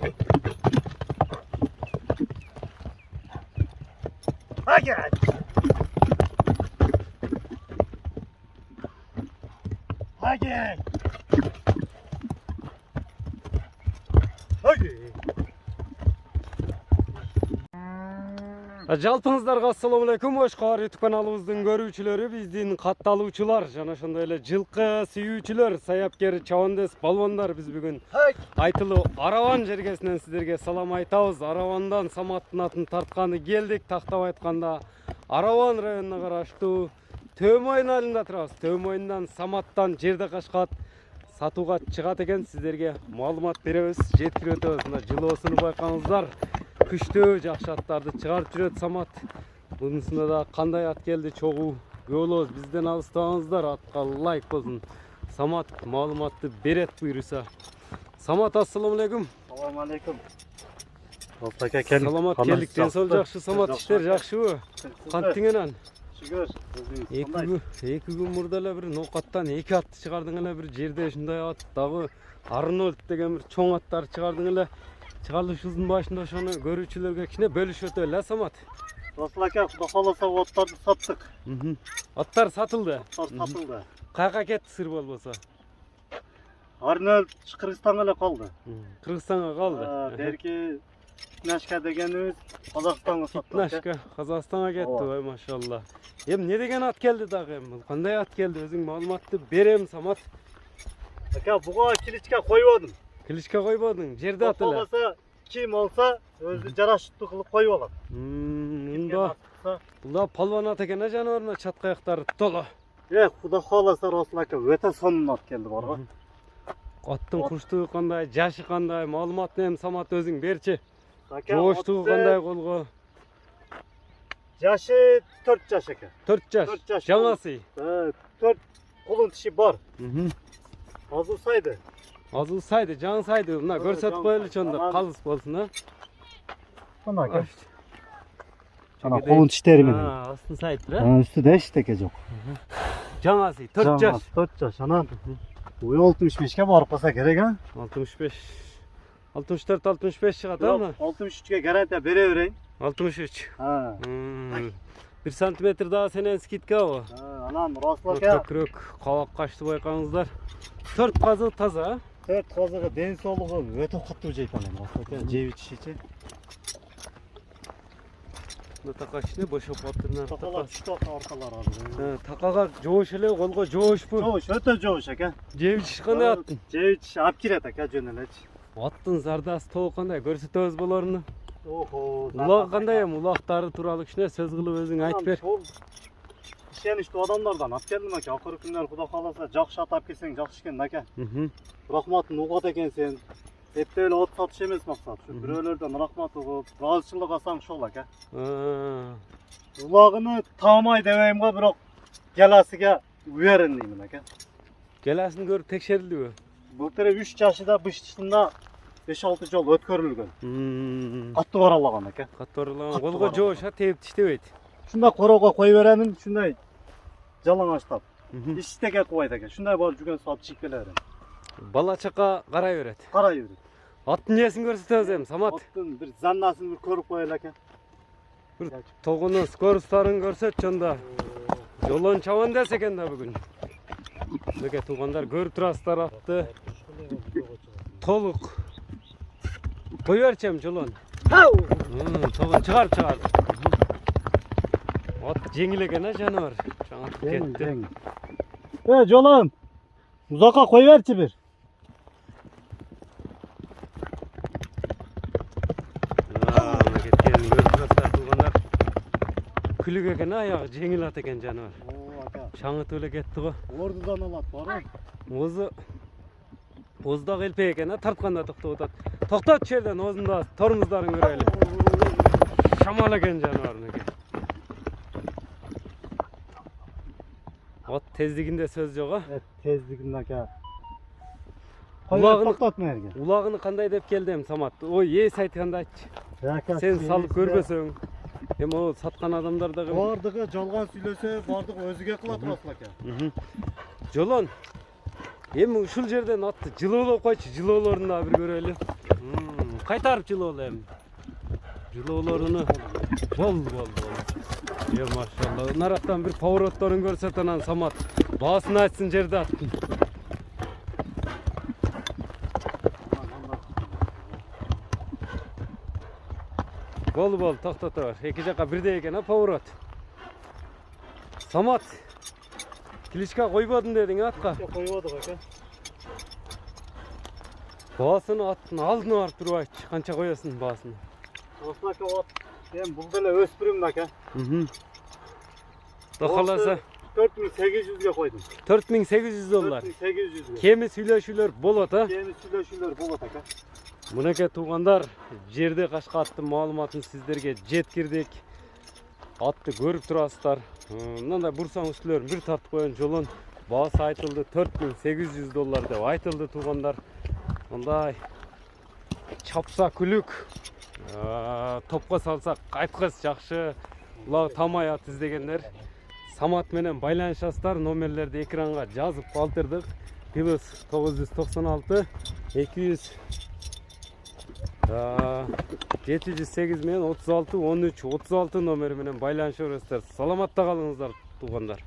Hadi. Hadi. Hadi. Жалпыңыздарга ассаламу алейкум. Ош-Каар YouTube каналыбыздын көрүүчүлөрү, биздин катталуучулар жана ошондой эле жылкы сүйүүчүлөр, саяпкер, чабандес, балбандар биз бүгүн айтылуу Араван жергесинен сиздерге салам айтабыз. Аравандан Саматтын атын тартканы келдик. Тактап айтканда Араван районуна караштуу Төмөйүн айылында турабыз. Төмөйүндөн Саматтан жерде кашкат сатууга чыгат экен. Сиздерге маалымат беребиз, жеткирип өтөбүз. Мына жылоосуну байкаңыздар. Күчтүү жакшы аттарды чыгарып жүрөт Самат. Бунусунда да кандай ат келди чогуу болобуз. Бизден алыстабаңыздар, атка лайк болсун. Самат маалыматты берет буйруса. Самат, ассаламу алейкум. Салам алейкум. Алтака келдик. Саламат келдик. Ден соол жакшы, Самат, иштер жакшыбы? Кантиң анан? Шүгүр. Эки күн мурда эле бир ноокаттан эки атты чыгардың эле, бир жерде ушундай ат дагы Арнольд деген бир чоң аттар чыгардың эле. Чыгарылышыбыздын башында ошону көрүүчүлөргө кичине бөлүшүп өтөлү, Самат. Расул ака, Кудай кааласа аттарды саттык. Аттар сатылды. Аттар сатылды. Каяка кетти сыр болбосо? Арнольд Кыргызстанга эле калды. Кыргызстанга калды. Берки Нашка дегенибиз Казакстанга саттык. Нашка Казакстанга кетти, ой машалла. Не деген ат келди дагы эми? Кандай ат келди? Өзүң маалыматты берем, Самат. Ака, буга киличке койбодум. Киличке койбодуң, жерде ат эле. Каласа ким алса өзү жараштуу кылып коюп алат. Мында бул палван ат экен, жаныбарына чатка аяктары толо. Кудай кааласа Расул ака, өтө сонун ат келди барга. Аттын курчтугу кандай, жашы кандай, маалыматты эми Самат өзүң берчи. Жооштугу кандай колго? Жашы 4 жаш экен. 4 жаш. Жаңасы. 4 колун тиши бар. Азылсайды. Азылсайды, жаңсайды. Мына көрсөтүп коелучу онда, калыс болсун, а? Мына ака. Жана колун тиштери менен. Астын сайыптыр, а? Үстүдө эчтеке жок. Жаңасы 4 жаш. 4 жаш. Анан 65ке барып калса керек, а? 65. 64-65 чыгат, а? 63ке гарантия бере берейин. 63. 1 сантиметр дагы сенен скидкабы? Анан Расул ака. Көкүрөк, кабак качты байкаңыздар. 4 казыгы таза, а? 4 казыгы ден соолугу өтө катуу жейт анан. Расул ака, жеп ичиши. Мына така кичине бошоп калыптыр. Такалар түштү аркалары азыр. Такага жоош эле, колго жоошпу? Жоош, өтө жоош ака. Жеп ичиш кандай аттын? Жеп ичиш алып кирет ака, жөн элечи. Аттын зардасы толук кандай, көрсөтөбүз болоруну? Охо. Улак кандай эми, улактары тууралуу кичине сөз кылып өзүң айтып бер. Ишеничтүү адамдардан алып келдим ака. Акыркы күндөр Кудай кааласа жакшы ат алып келсең жакшы экен ака. Рахматын угат экенсиң. Эптеп эле ат сатыш эмес максат. Ушу бирөөлөрдөн рахмат угуп, ыраазычылык алсаң ошол ака. Улагыны таамай дебейм го, бирок келасиге уверен деймин ака. Келасин көрүп текшерилдиби? Былтыр 3 жашында быштышында 5-6 жол өткөрүлгөн. Катты баралаган ака. Катты баралаган. Колго жоош, тееп тиштебейт. Шундай короого кой беремин, шундай жалаңаштап. Иштеге кубайт ака. Шундай барып жүргөн саат чийип келе берем. Бала чака карай берет. Карай берет. Аттын несин көрсөтөбүз эми, Самат? Аттын бир заннасын бир көрүп коелу ака. Бир тогунун скоростарын көрсөтчү анда. Жолон чабандес экен да бүгүн. Меке туугандар көрүп турасыздар атты. Толук. Кой берчем жолон. Тогун чыгар. Ат жеңил экен, а жаныбар. Жаңы кетти. Жолон. Узакка кой берчи бир. Кеткен көрүп турасыздар туугандар. Күлүк экен, аягы жеңил ат экен жаныбар. Шаңытып эле кетти го. Ордудан алат бар. Оз дагы элпек экен, тартканда токтоп атат. Токтот жерден озунда тормуздарын көрөлү. Шамал экен жаныбар меке. Ат тездигинде сөз жок, а? Тездигинде ака. Улагыны кандай деп келдим, Самат? Ой, эс айтканда айтчы. Сен салып көрбөсөң. Эми ол саткан адамдар дагы бардыгы жалган сүйлөсө, бардыгы өзүгө кылат Расул ака. Жолон. Эми ушул жерден атты жылоолоп койчу, жылоолорун да бир көрөлү. кайтарып жылоолу эми. Жылоолоруну бол. Е машалла. Нараттан бир поворотторун көрсөт анан Самат баасын айтсын жерде аттын. Бол, токтото бар. Эки жака бирдей экен, а поворот. Самат, кличка койбодун дедиң атка. Койбодук ака. Баасын аттын алдына барып туруп айтчы, канча коесуң баасын? Осунака вот, эми бул деле өспүрүм ака. Токаласа 4800ге койдум. $4800. 4800ге. Кеми сүйлөшүүлөр болот, а? Кеми сүйлөшүүлөр болот ака. Мынакей туугандар, жерде кашка аттын маалыматын сиздерге жеткирдик. Атты көрүп турасыздар. Мындай бурсаң үстүлөрүн бир тартып коеюн жолун. Баасы айтылды $4800 деп айтылды туугандар. Мындай чапса күлүк. Топко салсак кайткыс жакшы. Улаг тамай ат издегендер. Самат менен байланышасыздар. Номерлерди экранга жазып калтырдык. +996 200 708 менен 36 13 36 номери менен байланыша бересиздер. Саламатта калыңыздар туугандар.